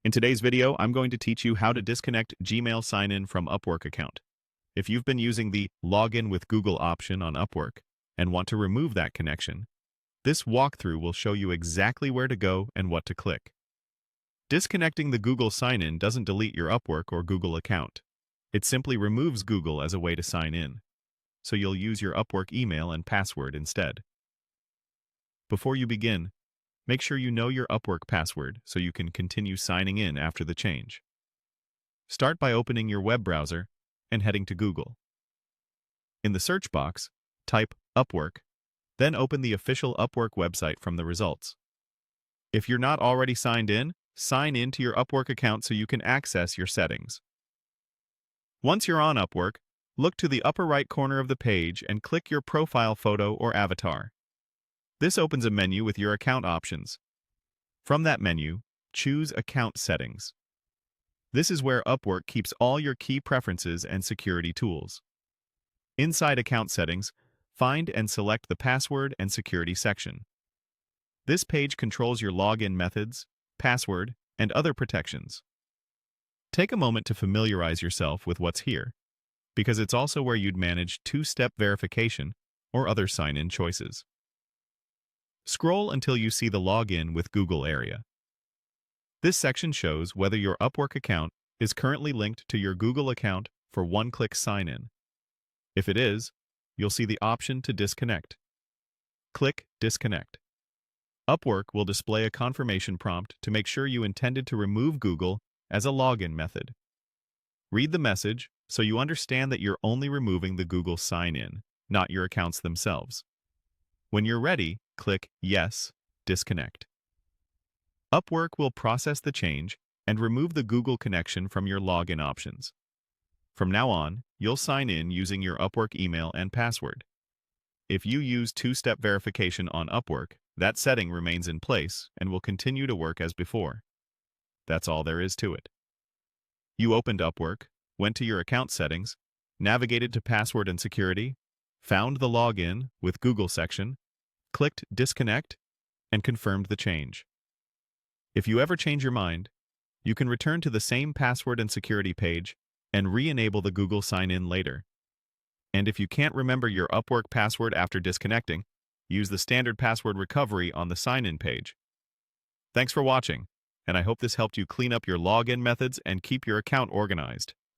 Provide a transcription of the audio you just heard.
In today's video, I'm going to teach you how to disconnect Gmail sign-in from Upwork account. If you've been using the Login with Google option on Upwork and want to remove that connection, this walkthrough will show you exactly where to go and what to click. Disconnecting the Google sign-in doesn't delete your Upwork or Google account. It simply removes Google as a way to sign in, so you'll use your Upwork email and password instead. Before you begin, make sure you know your Upwork password so you can continue signing in after the change. Start by opening your web browser and heading to Google. In the search box, type Upwork, then open the official Upwork website from the results. If you're not already signed in, sign in to your Upwork account so you can access your settings. Once you're on Upwork, look to the upper right corner of the page and click your profile photo or avatar. This opens a menu with your account options. From that menu, choose Account Settings. This is where Upwork keeps all your key preferences and security tools. Inside Account Settings, find and select the Password and Security section. This page controls your login methods, password, and other protections. Take a moment to familiarize yourself with what's here, because it's also where you'd manage two-step verification or other sign-in choices. Scroll until you see the Login with Google area. This section shows whether your Upwork account is currently linked to your Google account for one-click sign-in. If it is, you'll see the option to disconnect. Click Disconnect. Upwork will display a confirmation prompt to make sure you intended to remove Google as a login method. Read the message so you understand that you're only removing the Google sign-in, not your accounts themselves. When you're ready, click Yes, Disconnect. Upwork will process the change and remove the Google connection from your login options. From now on, you'll sign in using your Upwork email and password. If you use two-step verification on Upwork, that setting remains in place and will continue to work as before. That's all there is to it. You opened Upwork, went to your account settings, navigated to password and security, found the Login with Google section, clicked Disconnect, and confirmed the change. If you ever change your mind, you can return to the same password and security page and re-enable the Google sign-in later. And if you can't remember your Upwork password after disconnecting, use the standard password recovery on the sign-in page. Thanks for watching, and I hope this helped you clean up your login methods and keep your account organized.